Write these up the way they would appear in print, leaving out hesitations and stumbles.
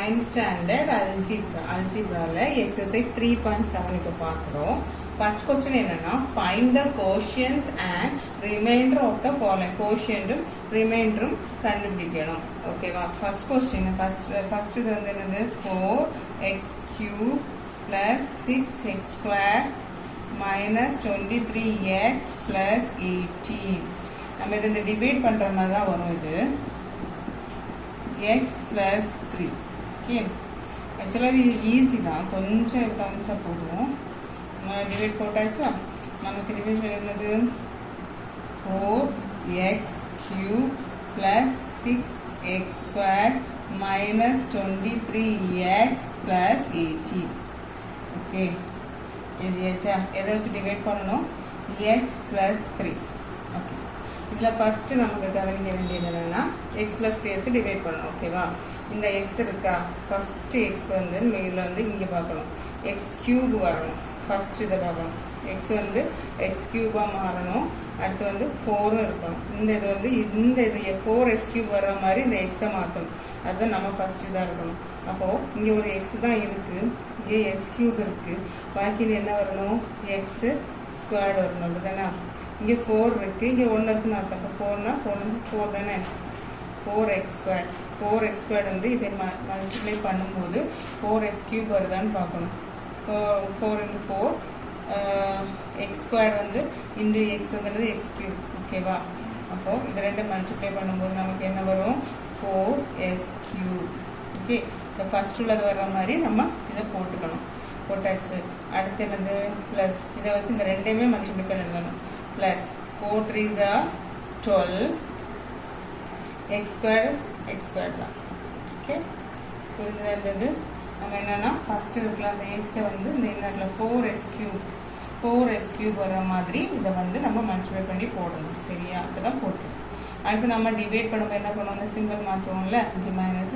9th standard algebra exercise 3.7 இப்போ பார்க்குறோம். First question என்னன்னா find the quotients and remainder of the following. quotient remainder கண்டுபிடிக்கணும். ஓகேவா? first question first இது வந்து என்னது 4x cube plus 6x square minus 23x plus 18. நம்ம இது டிவைட் பண்ற மாதிரி தான் வரும். இது x plus 3. ஓகே, ஆக்சுவலாக இது ஈஸி தான், கொஞ்சம் கவனிச்சா போதும். டிவைட் போட்டாச்சா, நமக்கு டிவிஷன் என்னது 4x cube plus 6x square minus 23x plus 18. Okay, எழுதியாச்சா? எதை வச்சு டிவைட் பண்ணணும்? x plus 3. ஓகே, இதில் ஃபஸ்ட்டு நமக்கு கவனிக்க வேண்டியது என்னென்னா x plus 3 வச்சு டிவைட் பண்ணணும். ஓகேவா? இந்த எக்ஸ் இருக்கா, ஃபஸ்ட்டு எக்ஸ் வந்து இதில் வந்து இங்கே பார்க்கணும், எக்ஸ் கியூப் வரணும். ஃபஸ்ட்டு இதை பார்க்கணும், எக்ஸ் வந்து எக்ஸ் கியூபாக மாறணும். அடுத்து வந்து 4 இருக்கணும். இந்த இது வந்து இந்த இது 4x கியூப் வர்ற மாதிரி இந்த எக்ஸை மாற்றணும். அதுதான் நம்ம ஃபஸ்ட்டு இதாக இருக்கணும். அப்போது இங்கே ஒரு எக்ஸ் தான் இருக்குது, இங்கே எக்ஸ் கியூப் இருக்குது, பாக்கி என்ன வரணும்? எக்ஸு ஸ்கொயர்டு வரணும். அப்படி தானே? இங்கே 4 இருக்குது, இங்கே 1 இருக்குன்னு அர்த்தம். அப்போ 4னா 4 தானே? 4x square. 4x ஸ்கொயர் வந்து இதை மல்டிப்ளை பண்ணும்போது 4x கியூப் வருதான்னு பார்க்கணும். 4 into 4 எக்ஸ் ஸ்கொயர் வந்து இன்டு எக்ஸ் வந்துடுது எக்ஸ் கியூப். ஓகேவா? அப்போது இது ரெண்டு மல்டிப்ளை பண்ணும்போது நமக்கு என்ன வரும்? 4s cube. ஓகே, இந்த ஃபஸ்ட் உள்ளது வர்ற மாதிரி நம்ம இதை போட்டுக்கணும். போட்டாச்சு. அடுத்து என்னது? ப்ளஸ் இதை வச்சு இந்த ரெண்டையுமே மல்டிப்ளை பண்ணி எழுதணும். Plus 4 3s are 12 x squared தான். ஓகே, புரிஞ்சுதா? இருந்தது நம்ம என்னென்னா ஃபஸ்ட்டு இருக்கலாம் அந்த எக்ஸை வந்து இந்த இன்னரில் 4s கியூப் வர மாதிரி இதை வந்து நம்ம மல்டிப்ளை பண்ணி போடணும். சரியா? அப்போ தான் போட்டுருவோம். அடுத்து நம்ம டிவைட் பண்ணும்போது என்ன பண்ணுவோம்? அந்த சிம்பிள் மாற்றுவோம்ல, இங்கே மைனஸ்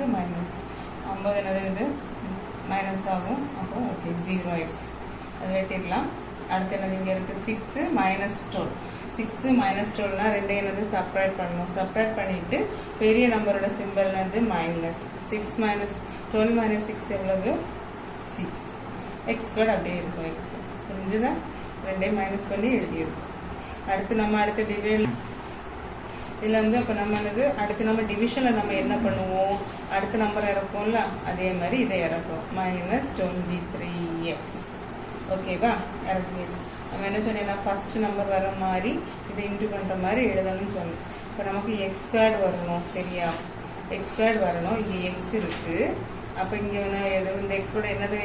50 என்னது இது மைனஸ் ஆகும். அப்போ ஓகே, 0 ஆயிடுச்சு, அது வெட்டிடலாம். அடுத்து என்னது? இங்கே இருக்குது 6 minus 12. 6 minus 12னா ரெண்டே என்னது செப்பரேட் பண்ணணும். செப்பரேட் பண்ணிவிட்டு பெரிய நம்பரோட சிம்பிள் என்னது? மைனஸ். 6 minus 12 minus 6 எவ்வளவு? 6. எக்ஸ் ஸ்கொயர் அப்படியே இருக்கும். எக்ஸ் ஸ்கொயர் புரிஞ்சுதா? ரெண்டையும் மைனஸ் பண்ணி எழுதியிருக்கும். அடுத்து நம்ம அடுத்த டிவைட் இதில் வந்து அப்போ நம்ம என்னது அடுத்து நம்ம டிவிஷனில் நம்ம என்ன பண்ணுவோம்? அடுத்த நம்பர் இறப்போம்ல, அதே மாதிரி இதை இறப்போம். Minus 23x. ஓகேவா? இறக்கிடுச்சு. நம்ம என்ன சொன்னீங்கன்னா ஃபஸ்ட்டு நம்பர் வர மாதிரி இதை இன்டு பண்ணுற மாதிரி எழுதணும்னு சொன்னோம். இப்போ நமக்கு எக்ஸ் ஸ்கொயர்டு வரணும். சரியா? எக்ஸ் ஸ்கொயர்டு வரணும். இங்கே எக்ஸ் இருக்குது. அப்போ இங்கே இந்த எக்ஸோட என்னது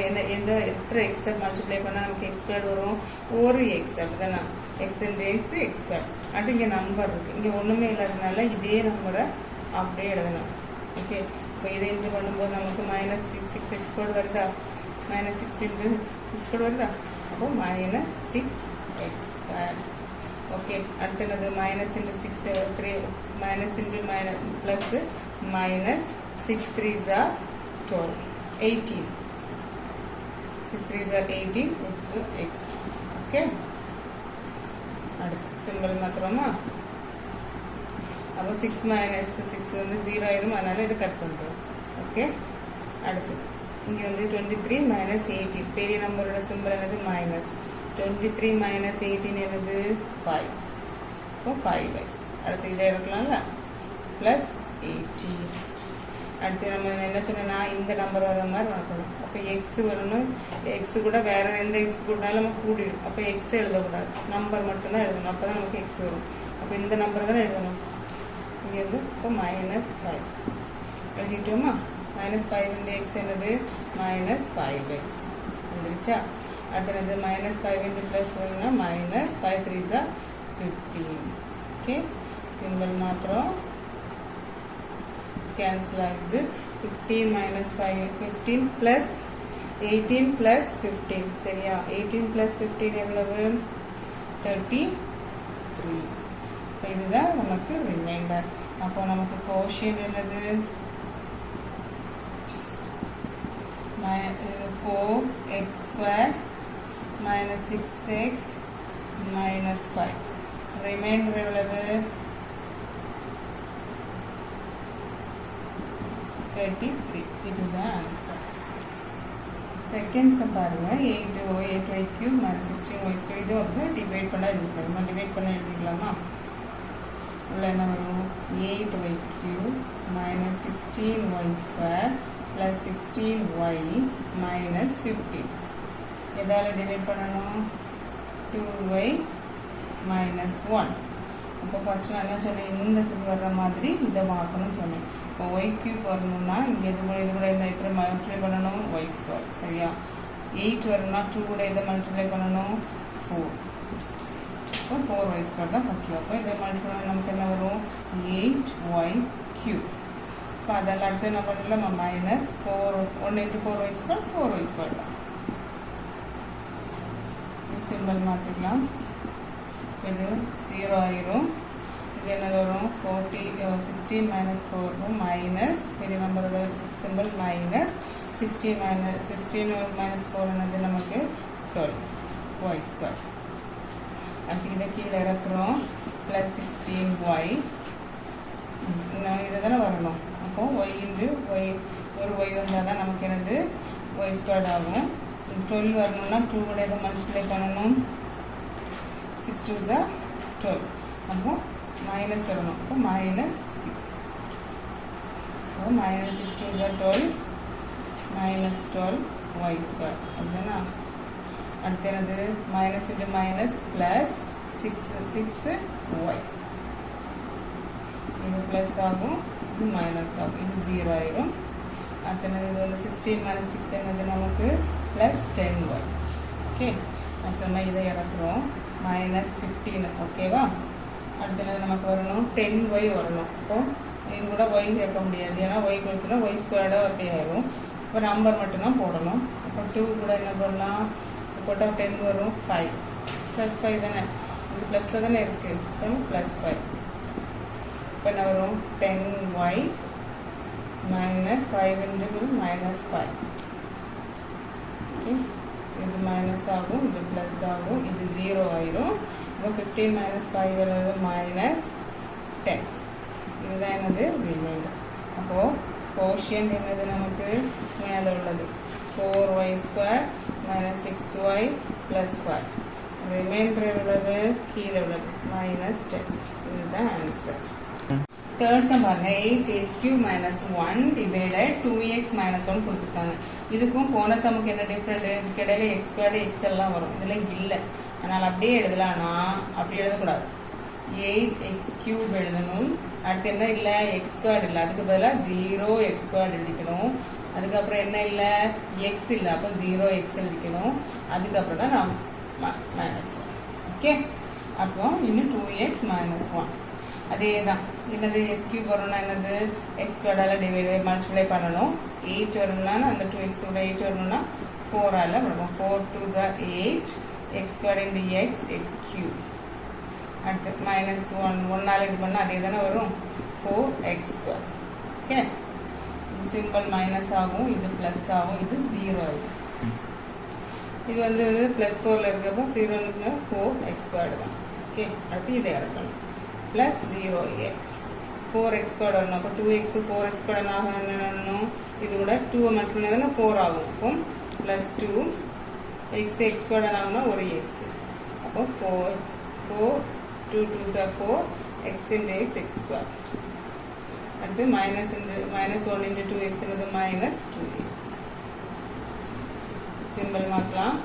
எத்தனை எக்ஸை மல்டிப்ளை பண்ணால் நமக்கு எக்ஸ் ஸ்கொயர்டு வரும்? ஒரு எக்ஸ். அப்படி தானே? X into X X square. அடுத்து இங்கே நம்பர் இருக்குது, இங்கே ஒன்றுமே இல்லாததுனால இதே நம்பரை அப்படியே எழுதணும். ஓகே, இப்போ இதை இன்டு பண்ணும்போது நமக்கு மைனஸ் 6x ஸ்கொயர்டு வருதா? மைனஸ் 6 இன்டு எக்ஸ் ஸ்கொயர்டு வருதா? அப்போ மைனஸ் 6x ஸ்கொயர். ஓகே, அடுத்து என்னது? Minus into 6 3 minus into plus minus 6 3s are 12 18. 6 3s are 18 x. Okay, அடுத்து சிம்பிள் மாத்திரமா. அப்போ 6 minus 6 வந்து 0 ஆயிரும், அதனால இதை கட் பண்ணுறோம். ஓகே, அடுத்து இங்கே வந்து 23 minus 18 பெரிய நம்பரோட சிம்பிள் என்னது? மைனஸ். 23 minus 18 என்னது? 5. இப்போ 5x. அடுத்து இதை எடுக்கலாம்ல, ப்ளஸ் 18. அடுத்து நம்ம என்ன சொன்னோன்னா இந்த நம்பர் வர மாதிரி வரணும். அப்போ எக்ஸ் வரணும். எக்ஸு கூட வேறு எந்த எக்ஸ் கூடனாலும் நம்ம கூடிடும். அப்போ எக்ஸ் எழுதக்கூடாது, நம்பர் மட்டும்தான் எழுதணும். அப்போ தான் நமக்கு எக்ஸ் வரும். அப்போ இந்த நம்பர் தானே எழுதணும். இங்கே வந்து இப்போ மைனஸ் 5 எழுதிட்டோமா? மைனஸ் 5 இன்டு எக்ஸ் என்னது? மைனஸ் 5x வந்துருச்சா? அடுத்து என்னது? மைனஸ் 5 இன்டு ப்ளஸ் ஒன்னா minus 5 3s are 15. Okay, simple மாத்திரம் கேன்சல் ஆகுது. 15 minus 5 15 plus 18 plus 15. சரியா? 18 plus 15 எவ்வளவு? 33. இப்போ இதுதான் நமக்கு ரிமைண்டர். அப்போ நமக்கு கோஷியன்ட் என்னது? 4x square minus 6x minus 5. Reminder எவ்வளவு? 33. இதுதான் ஆன்சர். செகண்ட் சம் பாருங்க. 8y cube minus 16y square. இது வந்து டிவைட் பண்ண எழுதிக்கலாம். நம்ம டிவைட் பண்ண எழுதிக்கலாமா? உள்ள என்ன வரும்? 8y cube minus 16y square plus 16y minus 15. எதால டிவைட் பண்ணணும்? 2y minus 1. இப்போ ஃபர்ஸ்ட் நான் என்ன சொன்னேன்? இந்த சைடு வர்ற மாதிரி இதை பார்க்கணும்னு சொன்னேன். இப்போ y cube வரணும்னா இங்கே இது கூட என்ன எத்தனை மல்டிப்ளை பண்ணணும்? y square. சரியா? 8 வரணும்னா 2 கூட இதை மல்டிப்ளை பண்ணணும்? 4. இப்போ 4y square தான் ஃபர்ஸ்ட்ல. அப்போ இதை மல்டிப்ளை பண்ண நமக்கு என்ன வரும்? 8y cube. இப்போ அதெல்லாம் அடுத்து என்ன பண்ணல? Minus 1 into 4y square 4y square தான். சிம்பிள் மாற்றிக்கலாம். இது 0 ஆயிரும். இது என்ன வரும்? 16 minus 4 minus பெரிய நம்பரோட சிம்பிள் மைனஸ் 16 minus 4 என்னது நமக்கு 12y square. அடுத்து இதை கீழே இறக்குறோம். Plus 16y. இதை தானே வரணும். அப்போ y இன்டு y ஒரு y வந்தால் தான் நமக்கு என்னது y squared ஆகும். 12 வரணும்னா 2 கூட இதை மல்டிப்ளை பண்ணணும். 6 2s are 12. அப்போ மைனஸ் வரணும். அப்போ மைனஸ் 6. அப்போ minus 6 2s are 12 minus 12y square. அப்படின்னா அடுத்து என்னது? Minus into minus plus 6y. இது ப்ளஸ் ஆகும், இது மைனஸ் ஆகும், இது 0 ஆயிரும். அடுத்து என்னது? இது வந்து 16 minus 6 என்னது நமக்கு ப்ளஸ் 10y. ஓகே, அப்புறமா இதை இறக்குறோம். மைனஸ் 15. ஓகேவா? அடுத்து என்னது நமக்கு வரணும்? 10y வரணும். இப்போ இது கூட y சேர்க்க முடியாது, ஏன்னா y கொடுத்துனா y ஸ்கொயர்டாக அப்படி ஆயிரும். இப்போ நம்பர் மட்டும்தான் போடணும். இப்போ 2 கூட என்ன பண்ணலாம்? போட்டால் 10 வரும். 5 ப்ளஸ் 5 தானே, இது ப்ளஸில் தானே இருக்குது. இப்போ ப்ளஸ் 5. இப்போ என்ன வரும்? 10y minus 5 into minus 5. Okay, இது மைனஸ் ஆகும், இது ப்ளஸ் ஆகும், இது 0 ஆயிரும். இப்போ 15 minus 5 என்னது? மைனஸ் 10. இதுதான் என்னது? ரிமைண்டர். அப்போது கோஷியன்ட் என்னது நமக்கு? மேலே உள்ளது 4y square minus 6y plus 5. Reminder உள்ளது கீழே உள்ளது மைனஸ் 10. இதுதான் ஆன்சர். தேர்ட் சம் பாருங்க. 8x cube minus 1 divided 2x minus 1 கொடுத்துருக்காங்க. இதுக்கும் போன சமுக்கு என்ன டிஃப்ரெண்ட்? இதுக்கு இடையில x ஸ்கொயர்டு x எல்லாம் வரும், இதில் இல்லை. அதனால் அப்படியே எழுதலாம்னா அப்படி எழுதக்கூடாது. 8x cube எழுதணும். அடுத்து என்ன இல்லை? x ஸ்கொயர்டு இல்லை, அதுக்கு பதிலாக 0x ஸ்கொயர்டு எழுதிக்கணும். அதுக்கப்புறம் என்ன இல்லை? x இல்லை, அப்போ 0x எழுதிக்கணும். அதுக்கப்புறம் தான் நான் மைனஸ். ஓகே, அப்போ இன்னும் 2x minus 1. அதே தான். என்னது? எஸ் கியூப் வரணும்னா என்னது? எக்ஸ் ஸ்கொயர்டால் டிவைட் மல்டிப்ளை பண்ணணும். 8 வரணும்னா அந்த 2x கூட 8 வரணும்னா 4ஆல் பண்ணணும். 4 2s are 8 x squared into x cube. அடுத்து மைனஸ் 1 இது பண்ணால் அதே தானே வரும். 4x square. ஓகே, இது சிம்பிள் மைனஸ் ஆகும், இது ப்ளஸ் ஆகும், இது 0 ஆகும். இது வந்து ப்ளஸ் 4ல் இருக்கிறப்போ 0 4x squared தான். ஓகே, அடுத்து இதை இறக்கணும். plus 0x 4x squared வரணும். அப்போ 2x 4x squared ஆகணும். இது கூட 2 மட்டும் 4 ஆகும். அப்போ ப்ளஸ் 2 x squared ஆகும்னா ஒரு x. அப்போ 4 2 2s are 4 x into x square. அடுத்து மைனஸ் 1 into 2x என்னது? Minus 2x. சிம்பிள் மாற்றலாம்.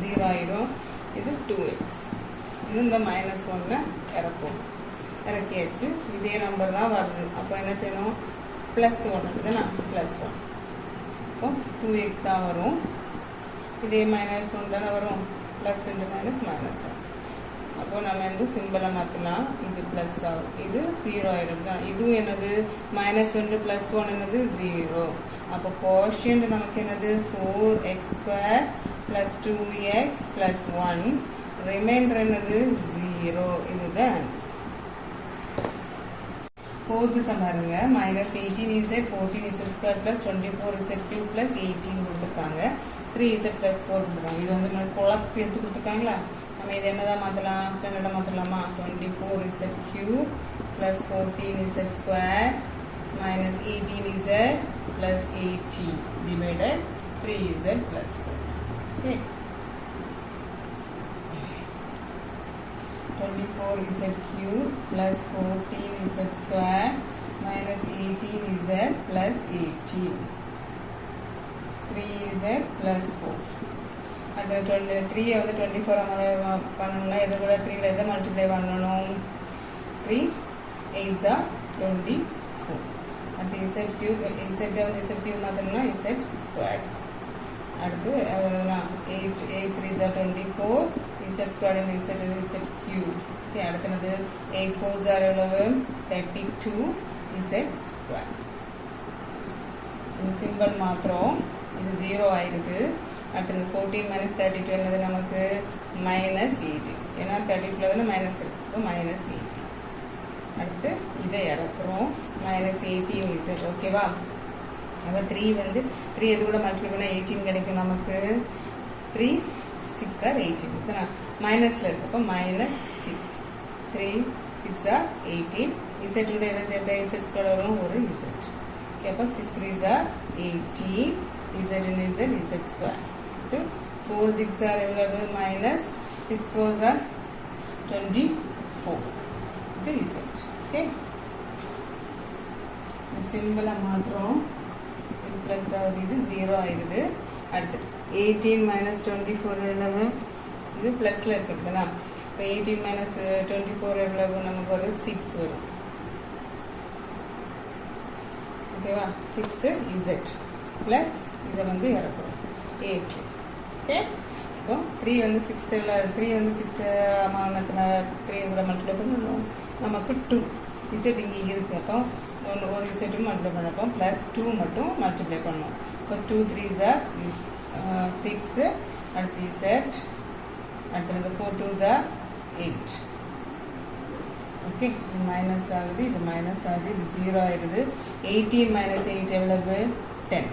0 ஆயிரும். இது 2x. இந்த மைனஸ் 1 இறக்கும். இறக்கியாச்சு. இதே நம்பர் தான் வருது. அப்போ என்ன செய்யணும்? ப்ளஸ் 1 இதுனா ப்ளஸ் 1. அப்போ 2x தான் வரும். இதே மைனஸ் 1 தானே வரும். Plus into minus minus 1. அப்போ நம்ம வந்து சிம்பிளை மாற்றலாம். இது ப்ளஸ் ஆகும், இது 0 ஆயிரும் தான். இதுவும் என்னது? மைனஸ் 1 ப்ளஸ் 1 என்னது? 0. அப்போ கோஷியன்ட் நமக்கு என்னது? 4x square plus 2x plus 1. Reminder என்னது? 0. இதுதான் ஆன்சர். ஃபோர்த்து சம் பாருங்க. Minus 18z 14z square plus 24z cube plus 18 கொடுத்துருக்காங்க. 3z ப்ளஸ் 4 கொடுத்துருக்காங்க. இது வந்து குழப்பி எடுத்து கொடுத்துருக்காங்களா? நம்ம இது என்னதான் மாற்றலாம்? ஸ்டாண்டர்டாக மாற்றலாமா? 24z cube plus 14z square minus 18z plus 18 divided 3z plus 4. Okay. 24z cube plus 14z square minus 18z plus 18. 3z plus 4. And 3 வந்து 24 பண்ணணும்னா இது கூட 3 ல எதை மல்டிப்ளை பண்ணணும் 3 8s are 24. அடுத்து z cube z வந்து z cube மாத்தணும்னா z squared. அடுத்து 8 3s are 24 z squared and z cube. Okay, அடுத்து 8 4s are 32 z squared. இந்த சிம்பல் மாத்திரம் இது 0 ஆயிருக்கு. அடுத்து 14 minus 32 என்னது நமக்கு minus 18. ஏன்னா 32ல தானே மைனஸ் இருக்கு, இப்போ minus 18. அடுத்து இதை இறக்குறோம் minus 18 z. ஓகேவா? அப்போ 3 வந்து 3 எது கூட மல்டிப்ளை பண்ணால் 18 கிடைக்கும் நமக்கு. 3 6 are 18. ஓகேண்ணா மைனஸில் இருக்கு, அப்போ minus 6. 3 6 are 18. z கூட எதை சேர்த்தா z கூட வரும் ஒரு z. ஓகே, அப்போ 6 3s are 18. z and z square. 4 6 are எவ்வளவு minus 6 4s are 24. இது z. ஓகே, சிம்பிளா மாற்றோம். இது பிளஸ் ஆகுது, இது 0 ஆயிடுது. அடுத்து 18 minus 24 எவ்வளவு? இது பிளஸ்ல இருக்குதுன்னா இப்போ 18 minus 24 எவ்வளவு? நமக்கு ஒரு 6 வரும். ஓகேவா? 6 z பிளஸ் இதை வந்து இறக்குறோம் 8. ஓகே, இப்போ 3 வந்து 6 வந்து 6 அமானத்தில் 3 கூட மல்டிப்ளை பண்ணணும். நமக்கு 2 z இங்கே இருக்குது. அப்போ ஒரு z மல்டிப்ளை பண்ணப்போ ப்ளஸ் 2 மட்டும் மல்டிப்ளை பண்ணணும். இப்போ 2 3s are 6. அடுத்து z, அடுத்து 4 2s are 8. ஓகே, இது மைனஸ் ஆகுது, இது மைனஸ் ஆகுது, இது 0 ஆயிடுது. 18 minus 8 எவ்வளவு? 10.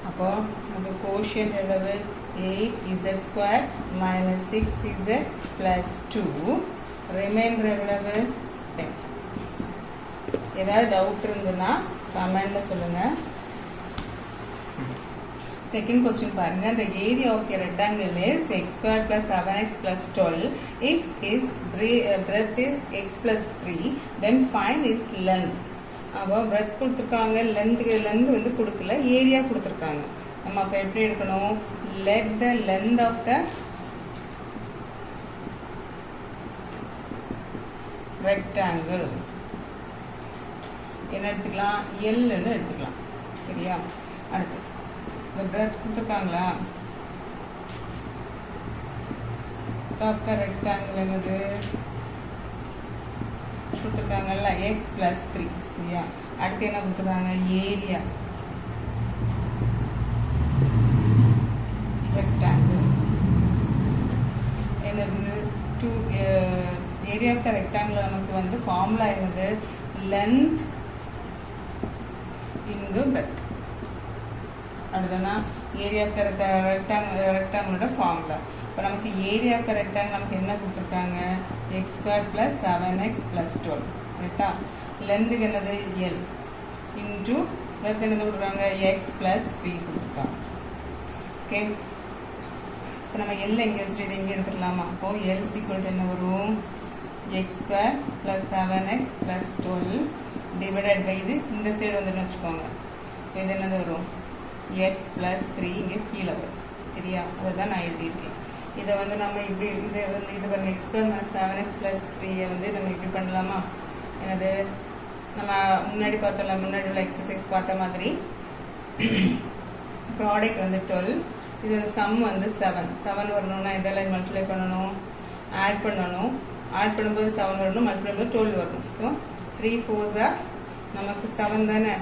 அப்போ நமக்கு கோஷியன்ட் எவ்வளவு? 8z squared minus 6z plus 2. Reminder எவ்வளவு? 10. ஏதாவது டவுட் இருந்ததுன்னா கமெண்ட்ல சொல்லுங்க. செகண்ட் கொஸ்டின் பாருங்க. The area of a rectangle is x squared plus 7x plus 12. If its breadth is x plus 3, then find its length. அப்போ breadth கொடுத்துருக்காங்க, length வந்து கொடுக்கல, ஏரியா கொடுத்துருக்காங்க. நம்ம அப்போ எப்படி எடுக்கணும்? let the length of the rectangle என்ன எடுத்துக்கலாம்? எல்ன்னு எடுத்துக்கலாம். சரியா? அடுத்து இந்த பிரெத் கொடுத்துருக்காங்களா? of the rectangle என்னது கொடுத்துருக்காங்கல்ல? x plus 3. சரியா? அடுத்து என்ன கொடுத்துருக்காங்க? ஏரியா rectangle என்னது? ஏரியா ஆஃப் த ரெக்டாங்கிள் நமக்கு வந்து ஃபார்முலா என்னது? Length into breadth. அடுத்தனா ஏரியா ஆஃப் த ரெக்டாங்கிளோட ஃபார்முலா. இப்போ நமக்கு ஏரியா ஆஃப் த ரெக்டாங்கிள் நமக்கு என்ன கொடுத்துருக்காங்க? x squared plus 7x plus 12. கரெக்டா? லென்த்துக்கு என்னது? எல் இன்டு பிரெத் என்னது கொடுக்குறாங்க? x plus 3 கொடுத்துருக்காங்க. ஓகே, இப்போ நம்ம எல் எங்கே வச்சுட்டு இதை இங்கே எடுத்துக்கலாமா? அப்போ எல் சீக்வல் என்ன வரும்? x squared plus 7x plus 12 divided by இது இந்த சைடு வந்துன்னு வச்சுக்கோங்க. இப்போ இது என்னது வரும்? x plus 3 இங்கே கீழே வரும். சரியா? அதை தான் நான் எழுதியிருக்கேன். இதை வந்து நம்ம இப்படி இது பாருங்க, x squared minus 7x plus 3 வந்து நம்ம இப்படி பண்ணலாமா? என்னது நம்ம முன்னாடி பார்த்தோம்ல, முன்னாடி உள்ள எக்ஸசைஸ் பார்த்த மாதிரி ப்ராடக்ட் வந்து 12, இது சம் வந்து 7 வரணும்னா இதெல்லாம் மல்டிப்ளை பண்ணணும், ஆட் பண்ணணும். ஆட் பண்ணும்போது 7 வரணும், மல்டிப்ளை பண்ணும்போது 12 வரணும். ஸோ 3 4s are நமக்கு 7 தானே?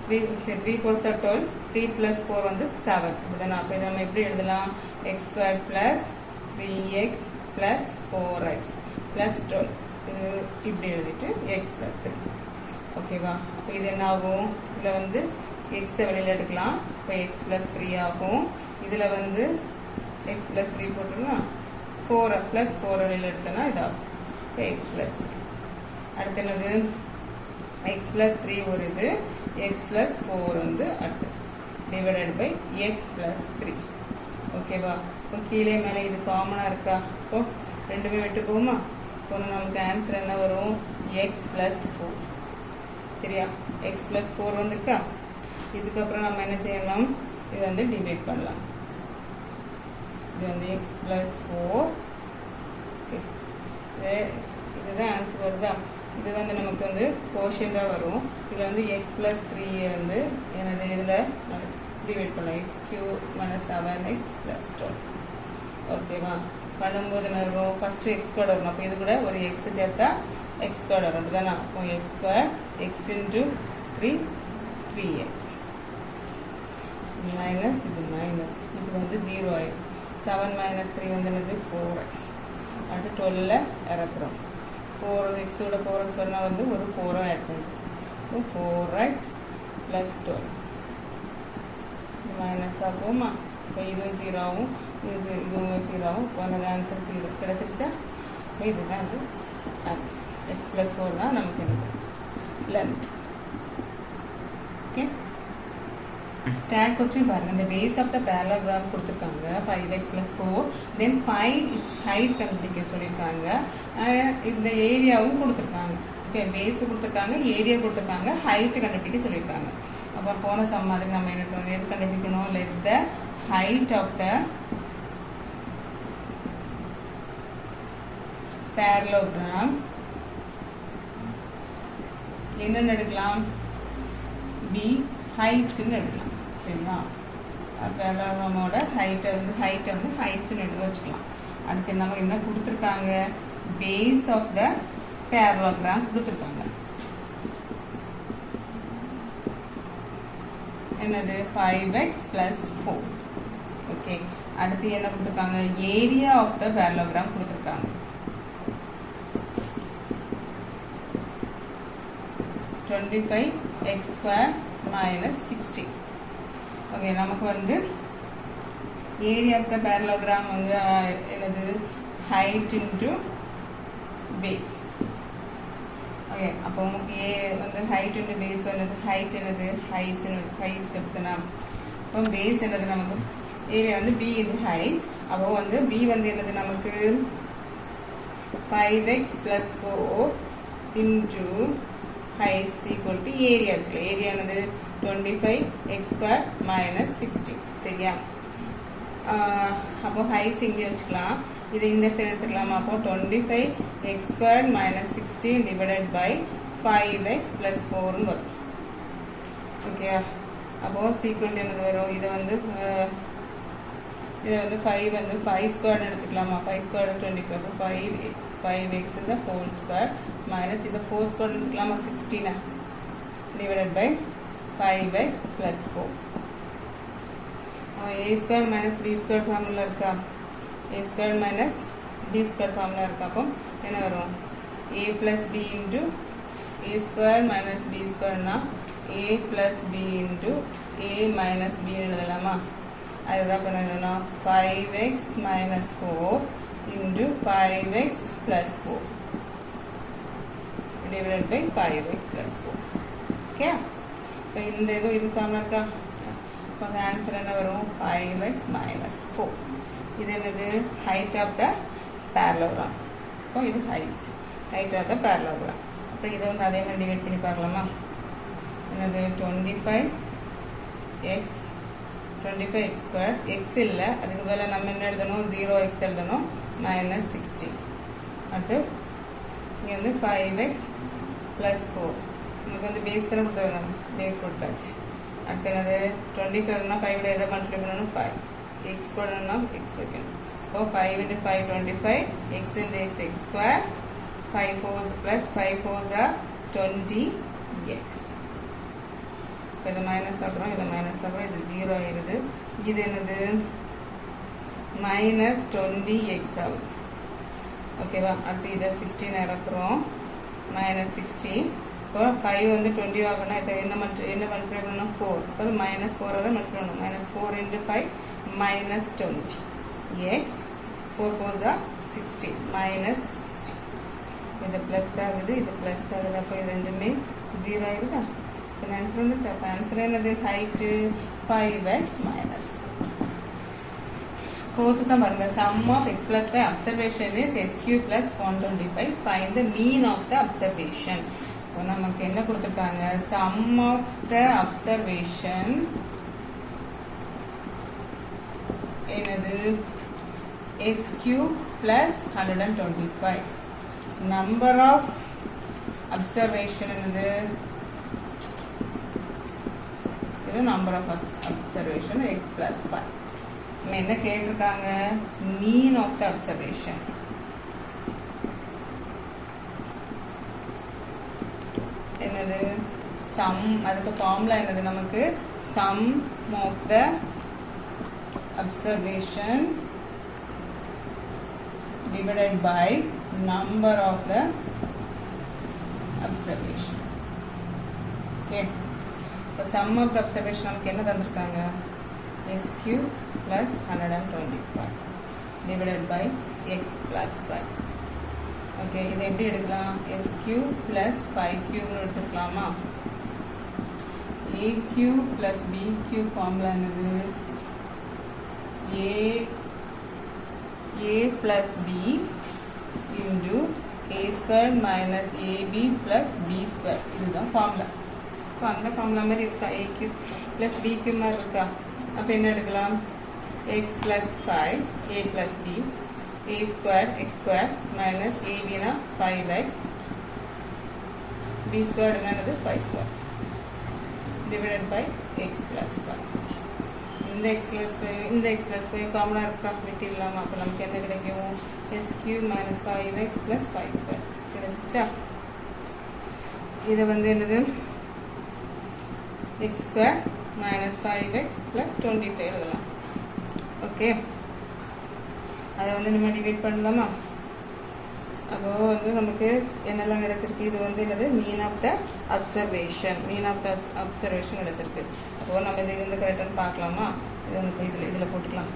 3 4s are 12. 3 plus 4 வந்து 7. இதுதானே? அப்போ இதை நம்ம எப்படி எழுதலாம்? x squared plus 3x plus 4x plus 12. இது இப்படி எழுதிட்டு x plus 3. ஓகேவா? இப்போ இது என்ன ஆகும்? இதில் வந்து எக்ஸை வெளியில் எடுக்கலாம். இப்போ எக்ஸ் ப்ளஸ் 3 ஆகும். இதில் வந்து எக்ஸ் ப்ளஸ் 3 போட்டோம்னா 4 ப்ளஸ் 4 வெளியில் எடுத்தோன்னா இதாகும். இப்போ எக்ஸ் ப்ளஸ் 3. அடுத்து என்னது? எக்ஸ் ப்ளஸ் 3 ஒரு இது, எக்ஸ் ப்ளஸ் 4 வந்து அடுத்து டிவைடட் பை எக்ஸ் ப்ளஸ் 3. ஓகேவா? இப்போ கீழே மேலே இது காமனாக இருக்கா? இப்போ ரெண்டுமே விட்டு போகுமா? இப்போ நமக்கு ஆன்சர் என்ன வரும்? X plus 4. சரியா? எக்ஸ் ப்ளஸ் 4 வந்துருக்கா? இதுக்கப்புறம் நம்ம என்ன செய்யலாம்? இது வந்து டிவைட் பண்ணலாம். இது வந்து எக்ஸ் ப்ளஸ் 4. இதுதான் ஆன்சர் வருதா? இது வந்து நமக்கு வந்து கோஷியண்டாக வரும். இதில் வந்து எக்ஸ் ப்ளஸ் 3 வந்து எனது இதில் டிவைட் பண்ணலாம். X cube minus 7x plus 12. ஓகேவா? பண்ணும்போது என்ன வரும்? ஃபஸ்ட்டு எக்ஸ் ஸ்கொயர் வரும். அப்போ இது கூட ஒரு எக்ஸ் சேர்த்தா எக்ஸ் ஸ்கொயர் வரும். அப்படிதானே? அப்போ X square X into 3 3x minus இது மைனஸ் இது வந்து 0 ஆயிடும். 7 மைனஸ் 3 வந்து என்னது? 4x. அடுத்து 12ல் இறக்குறோம். 4xோட 4x வரனா வந்து ஒரு 4 ஆட் பண்ணுறோம். 4x ப்ளஸ் 12 மைனஸ் ஆகுமா? இப்போ இதுவும் 0 ஆகும், இதுவும் 0 ஆகும். இப்போ அந்த ஆன்சர் 0 கிடச்சிருச்சா? இப்போ இதுதான் வந்து ஆன்சர். எக்ஸ் ப்ளஸ் 4 தான் நமக்கு எனக்கு லென்த். ஓகே, தேர்ட் கொஸ்டின் பாருங்க. இந்த பேஸ் ஆஃப் த பேரலோகிராம் கொடுத்துருக்காங்க 5x + 4. Then find it's height கண்டுபிடிக்க சொல்லியிருக்காங்க. இந்த ஏரியாவும் கொடுத்துருக்காங்க. ஓகே, பேஸ் கொடுத்துருக்காங்க, ஏரியா கொடுத்துருக்காங்க, ஹைட் கண்டுபிடிக்க சொல்லியிருக்காங்க. அப்போ போன சம் மாதிரி நம்ம என்ன பண்ணணும்? எது கண்டுபிடிக்கணும்? Let the height of the parallelogram என்னென்னு எடுக்கலாம்? பி ஹைட்ஸ்ன்னு எடுக்கலாம். சரிங்களா? பேரலோகிராமோட ஹைட்டை வந்து ஹைட்ஸ்ன்னு எடுத்து வச்சுக்கலாம். அடுத்து நம்ம என்ன கொடுத்துருக்காங்க? பேஸ் ஆஃப் த பேரலோகிராம் கொடுத்துருக்காங்க. என்னது? 5x + 4. ஓகே, அடுத்து என்ன கொடுத்துருக்காங்க? ஏரியா ஆஃப் த பேரலோகிராம் கொடுத்துருக்காங்க. 25x² - 60. ஓகே, நமக்கு வந்து ஏரியா ஆஃப் த பேரலோகிராம் வந்து என்னது? Height into base. ஓகே, அப்போ நமக்கு ஏ வந்து ஹைட் இன்டு பேஸ் என்னது? ஹைட் என்னது? ஹைட் எடுத்துனா இப்போ பேஸ் என்னது? நமக்கு ஏரியா வந்து பி இன்டு ஹைட். அப்போ வந்து பி வந்து என்னது? நமக்கு 5x + 4 into height equal to area. Area என்னது? 25x² - 60. சரியா? அப்போ ஹைட்ஸ் இங்கே வச்சுக்கலாம். இது இந்த சைடு எடுத்துக்கலாமா? அப்போ 25x² - 60 டிவைடட் பை 5x + 4 வரும். ஓகே, அப்போ சீக்வல் என்னது வரும்? இதை வந்து 5 வந்து 5² எடுத்துக்கலாமா? 5² 25. அப்போ 5x the whole square minus இந்த 4² எடுத்துக்கலாமா? 16 divided by 5x + 4. a² - b² formula இருக்கா? a² - b² ஃபார்முலா இருக்கா? அப்போ என்ன வரும்? a + b into a² - b² னா a + b into a - b எழுதலாமா? அதுதான் பண்ணணும்னா 5x - 4 into 5x + 4 divided by 5x + 4. Okay, இப்போ இந்த இது ஃபார்முலா இருக்கா? இப்போ ஆன்சர் என்ன வரும்? 5x - 4. இது என்னது? Height of the parallelogram. இப்போ இது ஹைட் ஆஃப் த பேரலோகிராம். அப்புறம் இதை வந்து அதே மாதிரி டிவைட் பண்ணி பார்க்கலாமா? என்னது? 25x². x இல்லை, அதுக்கு மேலே நம்ம என்ன எழுதணும்? 0x எழுதணும். -60. அடுத்து இங்கே வந்து 5x + 4. நமக்கு வந்து பேஸ் தானே கொடுத்தாங்க, பேஸ் கொடுத்தாச்சு. அடுத்து என்னது? 25னா 5 எதை மல்டிப்ளை பண்ணணும்? 5. x போடணும்னா x செகண்ட். இப்போ 5 × 5 25, x × x x², 5 4s + 5 4s are 20x. இப்போ இதை மைனஸ் ஆக்குறோம், இது 0 ஆயிடுது. இது என்னது? -20x ஆகுது. ஓகேவா? அடுத்து இதை 16 இறக்குறோம். -16. இப்போ 5 வந்து 20 ஆகுனா இதை என்ன மல்டிப்ளை பண்ணணும்? 4. இப்போ -4 தான் மல்டிப்ளை பண்ணணும். -4 × 5 -20 x. 4 4s are 16 -60. இது ப்ளஸ் ஆகுது, இது ப்ளஸ் ஆகுது. அப்போ இது ரெண்டுமே 0 ஆயிடுதா? இப்போ ஆன்சர் வந்துச்சு. அப்போ ஆன்சர் என்னது? Height 5x minus. Fourth sum பாருங்க. Sum of x plus y observation is s cube plus 125. Find the mean of the observation. இப்போ நமக்கு என்ன கொடுத்துருக்காங்க? Sum of the observation என்னது? x cube plus 125. Number of observation என்னது? இது number of observation x plus 5. என்ன கேட்டிருக்காங்க? Mean of the observation. என்னது? சம். அதுக்கு ஃபார்முலா என்னது நமக்கு? Sum of the observation divided by number of the observation. Okay, இப்போ சம் ஆஃப் த அப்சர்வேஷன் நமக்கு என்ன தந்திருக்காங்க? s cube plus 125 divided by x plus 5. Okay, இதை எப்படி எடுக்கலாம்? s cube plus 5 cube எடுத்துக்கலாமா? a cube plus b cube formula என்னது? a plus b into a squared minus ab plus b squared. இதுதான் formula. இப்போ அந்த ஃபார்முலா மாதிரி இருக்கா? a cube plus b cube மாதிரி இருக்கா? அப்போ என்ன எடுக்கலாம்? x plus 5 a plus b a squared x squared minus ab na 5x b squared என்னது? 5 squared divided by x plus 5. இந்த x plus 5 காமனா இருக்கா? வெட்டிடலாமா? அப்போ நமக்கு என்ன கிடைக்கும்? s cube minus 5x plus 5 squared கிடைச்சிச்சா? இதை வந்து என்னது? x squared minus 5x plus 25 எழுதலாம். ஓகே, அதை வந்து நம்ம டிவைட் பண்ணலாமா? அப்போ வந்து நமக்கு என்னெல்லாம் கிடைச்சிருக்கு? இது வந்து என்னது? Mean of the observation. Mean of the observation கிடைச்சிருக்கு. அப்போ நம்ம இது வந்து கரெக்டானு பார்க்கலாமா? இது வந்து இதில் போட்டுக்கலாம்.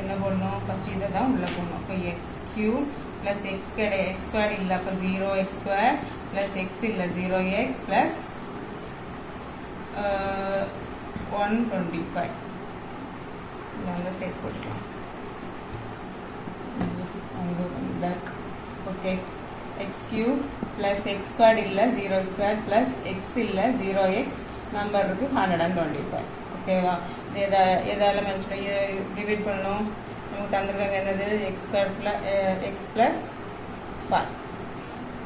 என்ன போடணும்? ஃபர்ஸ்ட் இதை தான் உள்ளே போடணும். இப்போ X cube plus X X square இல்லை, அப்போ 0x ஸ்கொயர் ப்ளஸ் எக்ஸ் இல்லை 0x ப்ளஸ் 125. நாங்கள் சேர்த்து போட்டுக்கலாம். Okay, X cube plus X square இல்லை 0 ஸ்கொயர் ப்ளஸ் எக்ஸ் இல்லை 0x நம்பர் இருக்கு 125. ஓகேவா? இது எதால் மென்ஷன் டிவைட் பண்ணணும்? நமக்கு தந்துருக்காங்க என்னது? X square plus X plus 5.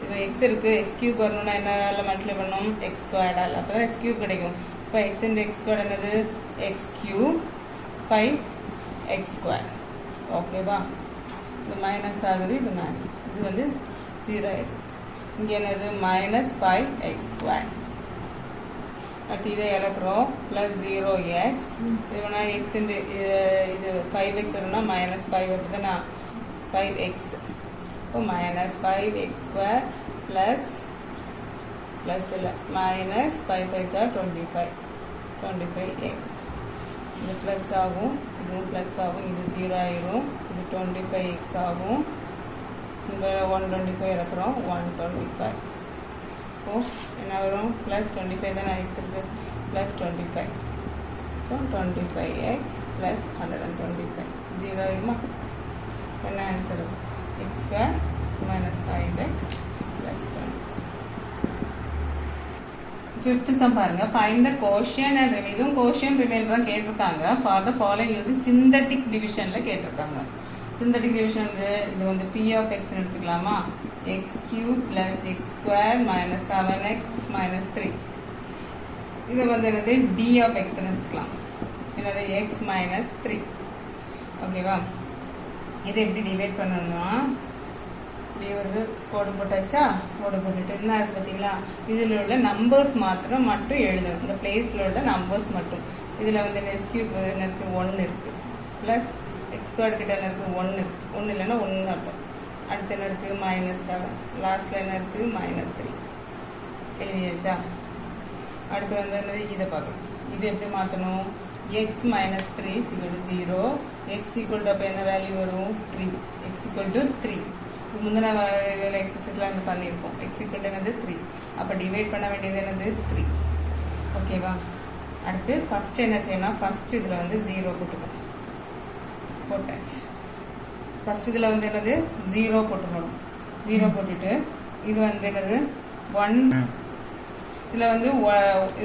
இது எக்ஸ் இருக்குது, எக்ஸ் கியூப் வரணும்னா என்னால் மல்டிப்ளை பண்ணணும்? எக்ஸ் ஸ்கொயர்டால். அப்போ தான் எக்ஸ் கியூப் கிடைக்கும். இப்போ எக்ஸ் இன்டு எக்ஸ் ஸ்கொயர் என்னது? X cube 5x square. ஓகேவா? இது மைனஸ் ஆகுது, இது மைனஸ், இது வந்து 0 ஆயிடுது. இங்கே என்னது? minus 5x square. அடுத்து இதை இறக்குறோம். Plus 0x. இது வேணா எக்ஸ் இன்டு இது 5x வரும்னா மைனஸ் 5 வருது தானே? 5x. இப்போ மைனஸ் 5x ஸ்கொயர் ப்ளஸ் இல்லை மைனஸ் 5 5 are 25x. இது ப்ளஸ் ஆகும், இதுவும் ப்ளஸ் ஆகும், இது 0 ஆயிரும், இது 25x ஆகும். இங்கே 125 இறக்குறோம், 125. இப்போ என்ன வரும்? ப்ளஸ் 25 தானே எக்ஸ் இருக்குது, ப்ளஸ் 25. இப்போ 25x ப்ளஸ் 125 0 ஆயிருமா? என்ன answer? X square minus 5x plus 20. Fifth sum பாருங்க. Find the quotient and remainder. இதுவும் கோஷியன்ட் ரிமைண்டர் தான் கேட்டிருக்காங்க. For the following use synthetic டிவிஷன்ல கேட்டிருக்காங்க. சிந்தட்டிக் டிவிஷன் இது வந்து p of x எடுத்துக்கலாமா? x cube plus x square minus 7x minus 3. இது வந்து என்னது? d of x எடுத்துக்கலாம். என்னது? x minus 3. ஓகேவா? இதை எப்படி டிவைட் பண்ணணும்னா வந்து கோடு போட்டாச்சா? கோடு போட்டுட்டு என்ன இருக்கு பார்த்தீங்களா? இதில் உள்ள நம்பர்ஸ் மட்டும் எழுதணும். இந்த பிளேஸில் உள்ள நம்பர்ஸ் மட்டும். இதில் வந்து எக்ஸ் கியூப் என்ன இருக்குது? 1 இருக்குது. ப்ளஸ் எக்ஸ் ஸ்கொயர் கிட்ட என்ன இருக்குது? 1 இருக்குது. 1 இல்லைன்னா 1 அர்த்தம். அடுத்து என்ன இருக்குது? -7. லாஸ்ட்டில் என்ன இருக்குது? -3. எழுதியாச்சா? அடுத்து வந்து என்னது? இதை பார்க்கணும். இது எப்படி மாற்றணும்? x minus 3 is equal to 0. x equal to அப்போ என்ன வேல்யூ வரும்? 3. x equal to 3. முந்தின இதில் எக்ஸசைஸ்லாம் வந்து பண்ணியிருப்போம். எக்ஸ் ஈக்குவல் என்னது 3. அப்போ டிவைட் பண்ண வேண்டியது என்னது 3. ஓகேவா? அடுத்து ஃபஸ்ட்டு என்ன செய்யணும், ஃபஸ்ட்டு இதில் வந்து 0 போட்டுக்கணும். போட்டாச்சு. ஃபஸ்ட் இதில் வந்து என்னது 0 போட்டுக்கணும். 0 போட்டுட்டு இது வந்து என்னது 1. இதில் வந்து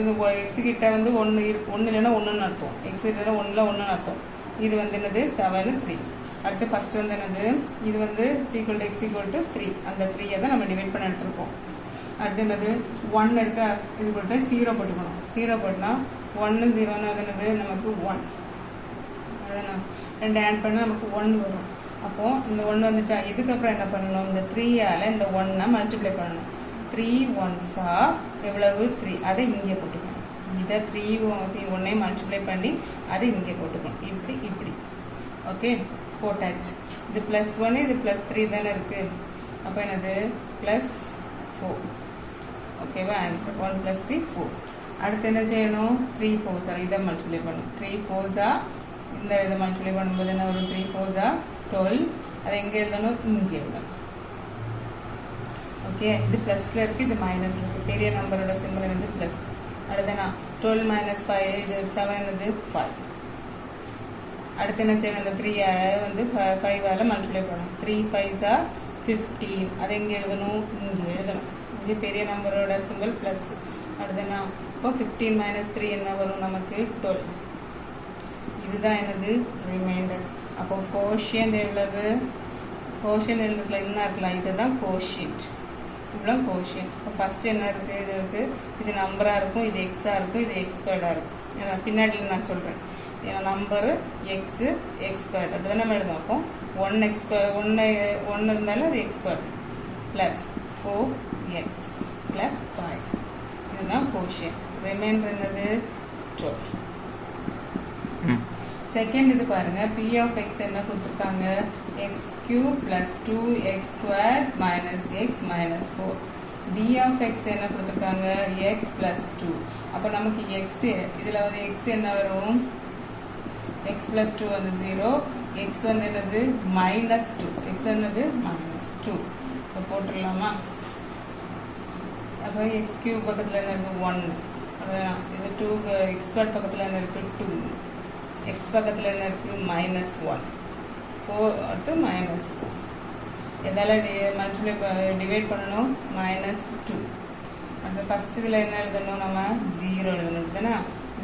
இது எக்ஸு கிட்ட வந்து 1 இருக்கு, 1 இல்லைன்னா 1ன்னு அர்த்தம். எக்ஸ் இல்லைன்னா 1ல் 1ன்னு அர்த்தம். இது வந்து என்னது 7 3. அடுத்து ஃபஸ்ட்டு வந்து என்னது, இது வந்து equal to X equal to 3. அந்த 3 தான் நம்ம டிவைட் பண்ண எடுத்துருக்கோம். அடுத்து என்னது 1 இருக்க, இது போட்டு 0 போட்டுக்கணும். 0 போட்டுனா 1 0ன்னு அது என்னது நமக்கு 1. அதுதான் 2 ஆட் பண்ணால் நமக்கு 1 வரும். அப்போது இந்த 1 வந்துட்டா இதுக்கப்புறம் என்ன பண்ணணும், இந்த 3ஆல் இந்த 1 மல்டிப்ளை பண்ணணும். 3 1s எவ்வளவு 3, அதை இங்கே போட்டுக்கணும். இதை 3 மல்டிப்ளை பண்ணி அதை இங்கே போட்டுக்கணும். இப்படி இப்படி. ஓகே, போட்டாச்சு. இது +1, இது +3 தானே இருக்குது. அப்போ என்னது +4. ஓகேவா? ஆன்சர் 1 + 3 4. அடுத்து என்ன செய்யணும், 3 4s இதை மல்டிப்ளை பண்ணணும். 3 4s இந்த இதை மல்டிப்ளை பண்ணும்போது என்ன வரும், 3 4s 12. அதை எங்கே எழுதணும், இங்கே எழுதணும். ஓகே, இது ப்ளஸில் இருக்குது, இது மைனஸில் இருக்குது. பெரிய நம்பரோட சிம்பிள் என்னது ப்ளஸ். அடுத்து நான் 12 - 5 இது 7 என்னது 5. அடுத்து என்ன செய்யணும், இந்த 3 வந்து 5ஆல் மல்டிப்ளை பண்ணணும். 3 5s 15. அதை எங்கே எழுதணும், இங்கே எழுதணும். இது பெரிய நம்பரோட சிம்பிள் ப்ளஸ். அடுத்து நான் இப்போ 15 - 3 என்ன வரும் நமக்கு 12. இதுதான் என்னது ரிமைண்டர். அப்போ கோஷியன்ட் எவ்வளவு, கோஷியன்ட் எழுதுறதுல என்ன இருக்கலாம், இதுதான் கோஷியன்ட். இவ்வளோ கோஷியன்ட். இப்போ ஃபஸ்ட்டு என்ன இருக்குது, இது இருக்குது, இது நம்பராக இருக்கும், இது எக்ஸாக இருக்கும், இது x² இருக்கும். பின்னாடி நான் சொல்கிறேன். நம்பரு எக்ஸு x² அப்படி தான் நம்ம எழுதுவோம். அப்போ 1x² 1 இருந்தாலும் அது x² ப்ளஸ் 4x ப்ளஸ் 5. இதுதான் கோஷியன்ட். ரிமைண்டர் என்னது 12. செகண்ட் இது பாருங்க, p of x என்ன கொடுத்துருக்காங்க, x³ + 2x² - x - 4. d of x என்ன கொடுத்துருக்காங்க, x + 2. அப்போ நமக்கு x இதில் வந்து x என்ன வரும், x + 2 வந்து 0, x வந்து என்னது -2, x என்னது -2. இப்போ போட்டுடலாமா? அப்போ x³ பக்கத்தில் என்ன இருக்குது 1, இது 2, x² பக்கத்தில் என்ன இருக்குது 2, x பக்கத்தில் என்ன இருக்குது -1, 4 அடுத்து -4. எதால் மல்டிப்ளை டிவைட் பண்ணணும், -2. அடுத்து ஃபஸ்ட் இதில் என்ன எழுதணும், நம்ம 0 எழுதணும் தானே.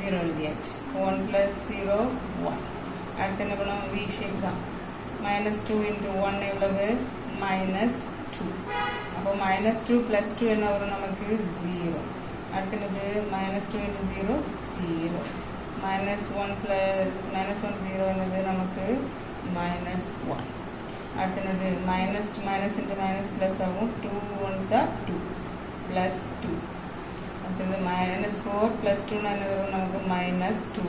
0 எழுதியாச்சு. 1 + 0 1. அடுத்து என்ன பண்ணணும், v ஷேப் தான். -2 × 1 எவ்வளவு -2. அப்போ -2 + 2 என்ன வரும் நமக்கு 0. அடுத்து என்னது -2 × 0 0. -1 + 0 என்னது நமக்கு -1. அடுத்து என்னது மைனஸ் இன்ட்டு மைனஸ் ப்ளஸ் ஆகும். 2 1s 2 ப்ளஸ் 2. அடுத்தது -4 + 2 என்ன வரும் நமக்கு -2.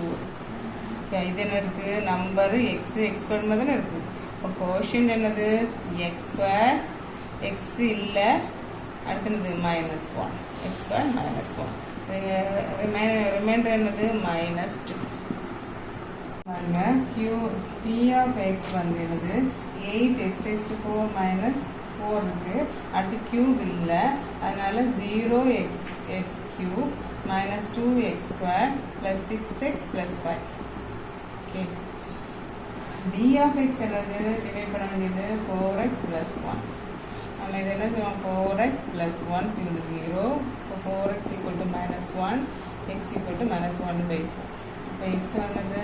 இது என்ன இருக்குது, நம்பரு x² மாதிரி தானே இருக்குது. இப்போ கோஷன் என்னது x², x இல்லை, அடுத்தது -1, x² -1. ரிமைண்டர் என்னது -2. பாருங்க, p of x வந்து என்னது 8x⁴ - 4 இருக்கு. அடுத்து கியூப் இல்லை, அதனால 0x³ - 2x² + 6x + 5. Okay, d of x என்னது டிவைட் பண்ண வேண்டியது 4x + 1. நம்ம இது என்ன செய்வோம், 4x + 1 = 0. இப்போ 4x = -1, x = -1/4. இப்போ x வந்தது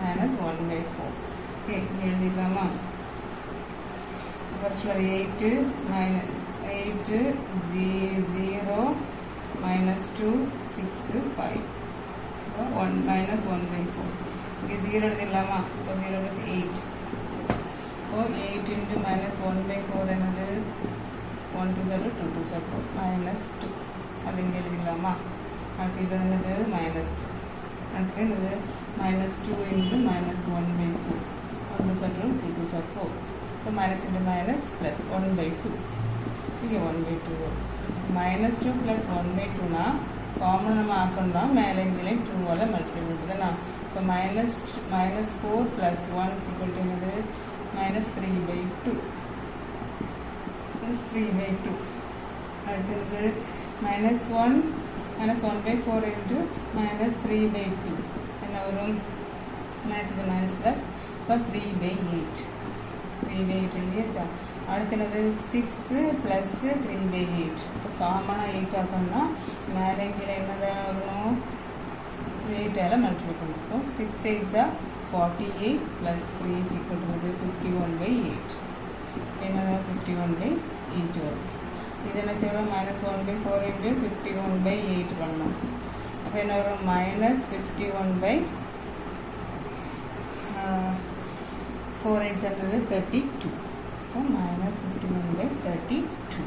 -1/4. ஓகே, எழுதிக்கலாமா? ஃபர்ஸ்ட் ஒரு 8 0 -2 6 5 1 -1/4. இங்கே 0 எழுதிடலாமா? இப்போ 0 + 8. இப்போ 8 × -1/4 என்னது 1 2 2 2 4 -2. அது இங்கே எழுதிடலாமா? அடுத்து இது என்னது -2. அடுத்து என்னது -2 × -1/4 1 2 2 4. இப்போ minus into minus plus 1/2. இங்கே 1/2 வரும். -2 + 1/2னா காமன் நம்ம ஆக்கணும், மேலே கீழே 2ஆல் மல்டிப்ளை பண்ணுறதுனா. இப்போ -4 + 1 = என்னது -3/2. minus 3 by 2. அடுத்தது minus 1 minus 1 by 4 into minus 3 by 2. என்ன வரும்? minus plus இப்போ 3 by 8. 3 by 8 இல்லையா? அடுத்தது 6 plus 3 by 8. இப்போ காமனாக 8 ஆக்கணும்னா மேலே கீழே என்னதான் வரணும்? 8ஆல் மல்டிப்ளை பண்ணணும். இப்போ 6 8s are 48 plus 3 is equal to 51 by 8. என்னன்னா 51 by 8 வரும். இது என்ன செய்யணும்? minus 1 by 4 into 51 by 8 பண்ணணும். அப்போ என்ன வரும்? minus 51 by 4 8s என்றது 32. அப்போ minus 51 by 32.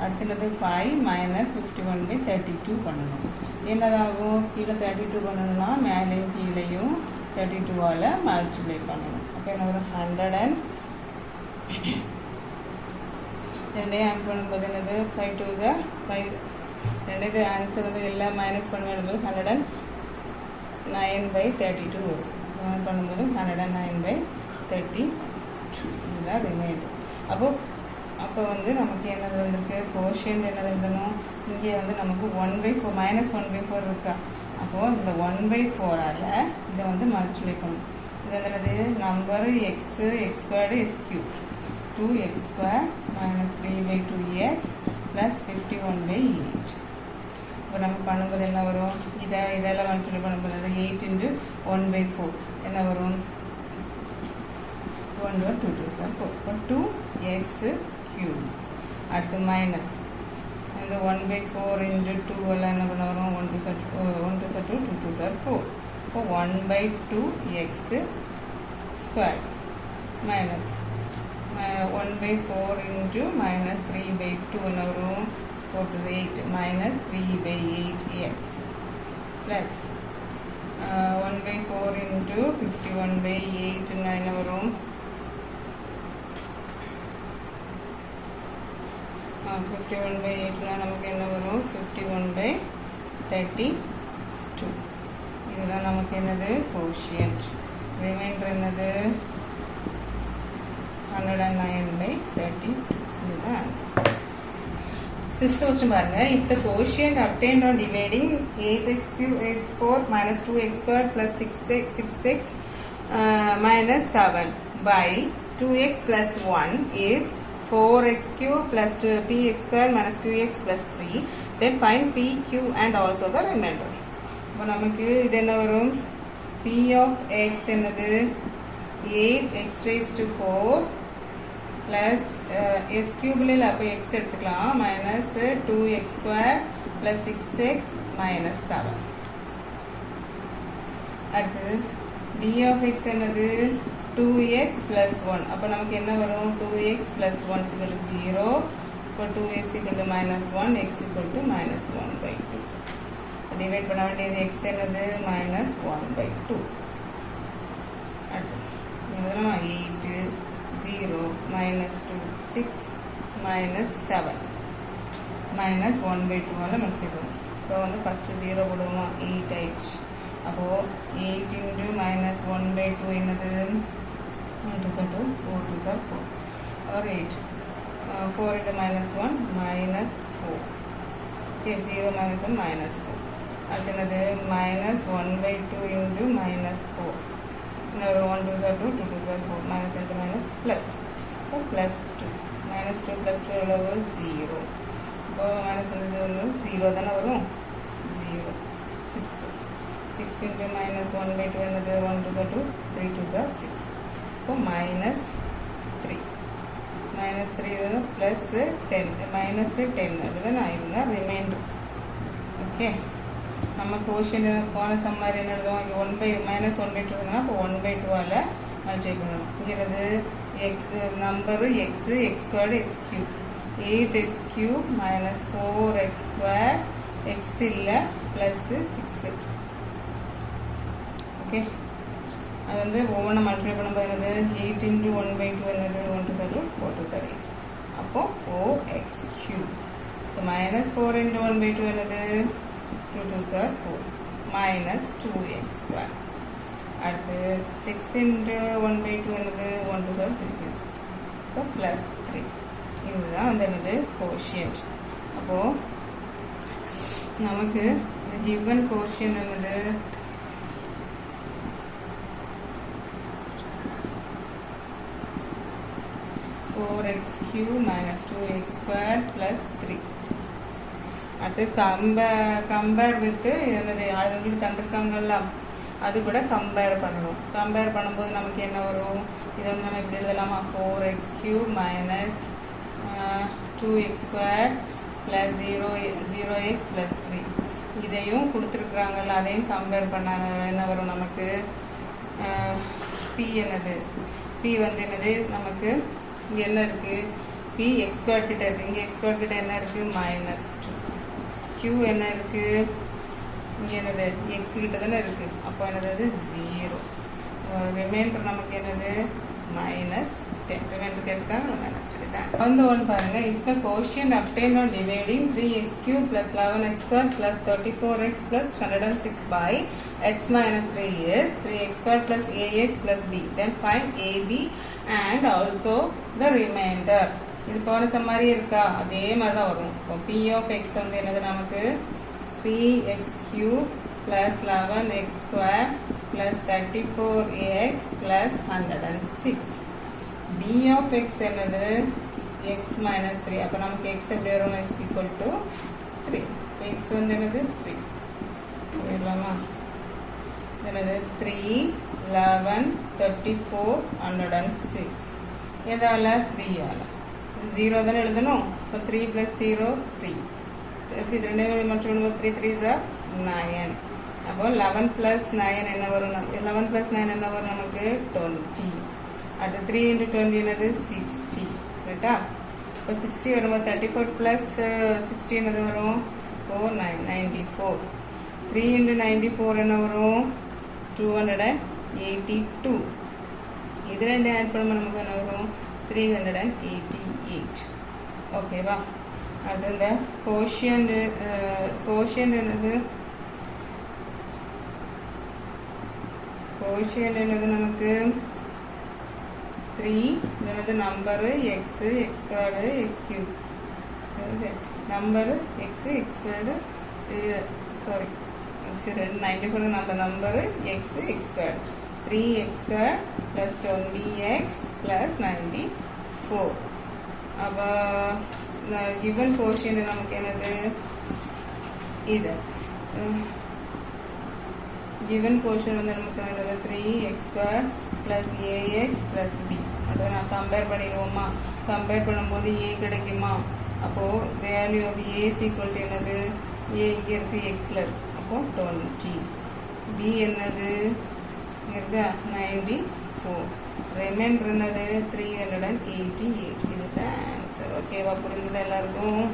அடுத்தது 5 minus 51 by 32 பண்ணணும். என்னதாகும்? கீழே 32 பண்ணணும்னா மேலேயும் கீழேயும் 32ஆல் மல்டிப்ளை பண்ணணும். அப்போ என்ன வரும்? 100 and ரெண்டையும் ஆட் பண்ணும்போது என்னது? 5 2s are 5. ரெண்டு ஆன்சர் வந்து எல்லாம் மைனஸ் பண்ணும்போது 109 by 32 வரும். பண்ணும்போது 109 by 32 இதுதான் ரிமைண்டர். அப்போ வந்து நமக்கு என்னது வந்திருக்கு? கோஷியன்ட் என்னது எழுதணும்? இங்கே வந்து நமக்கு 1 by 4 minus 1 by 4 இருக்கா? அப்போது இந்த 1 by 4ஆல் இதை வந்து மல்டிப்ளை பண்ணணும். இது என்னது? Number x x squared x cube 2x square minus 3 by 2x plus 51 by 8. இப்போ நம்ம பண்ணும்போது என்ன வரும்? இதெல்லாம் மல்டிப்ளை பண்ணும்போது 8 into 1 by 4 என்ன வரும்? 1 2 2 4. இப்போ 2x cube. அடுத்து மைனஸ் இந்த 1 by 4 into 2 எல்லாம் என்ன பண்ண வரும்? 1 2 2 2 4. இப்போ 1 by 2x square minus 1 by 4 into minus 3 by 2 என்ன வரும்? 4 to the 8 minus 3 by 8x plus 1 by 4 into 51 by 8 என்ன வரும்? 51 by 8 நமக்கு என்ன வரும்? 51 by 32. இதுதான் நமக்கு என்னது? கோஷியன்ட். ரிமைண்டர் என்னது? 109 by 32. இதுதான் ஆன்சர். Sixth question பாருங்க. If the quotient obtained on dividing 8x cube is 4 minus 2x squared plus 6x minus 7 by 2x plus 1 is 4x cube plus 2px squared minus qx plus 3, then find p, q and also the remainder. இப்போ நமக்கு இது என்ன வரும்? p of x என்னது? 8x raised to 4 plus s cube அப்போ x எடுத்துக்கலாம் minus 2x square plus 6x minus 7. அடுத்து d of x என்னது? 2x plus 1. அப்போ நமக்கு என்ன வரும்? 2x plus 1 is equal to 0. இப்போ 2x is equal to minus 1, x is equal to minus 1 by 2. Divide பண்ண வேண்டியது x என்னது? minus 1 by 2. அடுத்து 8 0 minus 2 6 minus 7 minus 1 by 2 all multiply பண்ணுவோம். இப்போ வந்து ஃபஸ்ட்டு 0 போடுவோமா? 8 ஆயிடுச்சு. அப்போது 8 into minus 1 by 2 என்னது? 1 2 2 4 2 4 or 8 4 into minus 1 minus 4. Okay, 0 minus 1 minus 4. அடுத்து என்னது? minus 1 by 2 into minus 4. இன்னொரு 1 2 2 2 2 4 minus into minus plus. இப்போ plus 2 minus 2 plus 2 எவ்வளவு? 0. இப்போ minus வந்து 0 தானே வரும்? 0 6 6 into minus 1 by 2 என்னது? 1 2 2 3 2 6. இப்போ minus 3 minus 3 plus 10 minus 10 அதுதான் இதுதான் ரிமைண்டர். ஓகே, நம்ம கோஷன் போன சம்மாரி என்ன எழுதுவோம்? இங்கே 1 by minus 1 by 2 இருந்தால் அப்போ 1 by 2ஆல் மல்டிப்ளை பண்ணணும். இங்கிறது x number x x squared x cube 8x cube minus 4x square x இல்லை ப்ளஸ்ஸு 6. ஓகே, அது வந்து ஒவ்வொன்றும் மல்டிப்ளை பண்ணும்போது என்னது? 8 into 1 by 2 என்னது? 1 2 3 4 2 8. அப்போது 4x cube. So minus 4 into 1 by 2 என்னது? 2 2 4 minus 2x square. அடுத்து 6 into 1 by 2 என்னது? 1 2 3 3. So plus 3. இதுதான் வந்து என்னது கோஷியன்ட். அப்போது நமக்கு கிவன் கோஷியன்ட் என்னது 4x³ - 2x² + 3. அடுத்து கம்பேர் வித்து என்னது அவங்களுக்கு தந்திருக்காங்கல்ல, அது கூட கம்பேர் பண்ணணும். கம்பேர் பண்ணும்போது நமக்கு என்ன வரும், இது வந்து நம்ம இப்படி எழுதலாமா, 4x³ - 2x² + 0x + 3. இதையும் கொடுத்துருக்குறாங்கல்ல, அதையும் கம்பேர் பண்ண என்ன வரும் நமக்கு, p என்னது, p வந்து என்னது நமக்கு இங்கே என்ன இருக்குது, p x² கிட்ட இருக்குது, இங்கே x² கிட்ட என்ன இருக்குது -2. q என்ன இருக்குது, இங்கே என்னது x கிட்ட தானே இருக்குது, அப்போ என்னது 0. ரிமைண்டர் நமக்கு என்னது -10. ரிமைண்டர் கேட்டுக்காங்க -10 தான். அந்த ஒன்று பாருங்கள், if the quotient obtained on dividing 3x³ + 11x² + 34x + 106 by x - 3 is 3x² + ax + b, then find ab and also the remainder. இது போன மாதிரி இருக்கா, அதே மாதிரி தான் வரும். இப்போ p of x வந்து என்னது நமக்கு 3x³ + 11x² + 34x + 106. b of x என்னது x - 3. அப்போ நமக்கு x எப்படி வரும், x = 3. x வந்து என்னது 3 போயிடலாமா, என்னது 3 11 34 106. எதால 3ஆல 0 தானே எழுதணும். இப்போ 3 + 0 3. 2 மற்றும் 3 3s are 9. அப்போ 11 + 9 என்ன வரும், 11 + 9 என்ன வரும் நமக்கு 20. அடுத்து 3 × 20 என்னது 60. ரைட்டா. இப்போ 60 வரும்போது 34 + 60 என்னது வரும் 94. 3 × 94 என்ன வரும் 282. இது ரெண்டு ஆட் பண்ணும்போது நமக்கு என்ன வரும் 388. ஓகேவா. அடுத்து இந்த கோஷியன்ட் என்னது, கோஷியன்ட் என்னது நமக்கு 3. என்னது number x x² x³ number x x² sorry 94 நம்ம number x x², 3x² + 20x + 94. அப்போ கிவன் கோஷியன்ட் நமக்கு என்னது இது, given quotient வந்து நமக்கு என்னது 3x² + ax + b. அதை நான் கம்பேர் பண்ணிடுவோமா, கம்பேர் பண்ணும்போது a கிடைக்குமா, அப்போது வேல்யூ ஆஃப் a = என்னது, a இங்கே இருக்குது xல இருக்குது, அப்போது 20. b என்னது இங்கே இருக்கா 94. ரிமைண்டர் என்னது 388. இதுதான் ஆன்சர். ஓகேவா, புரிஞ்சுது எல்லாருக்கும்.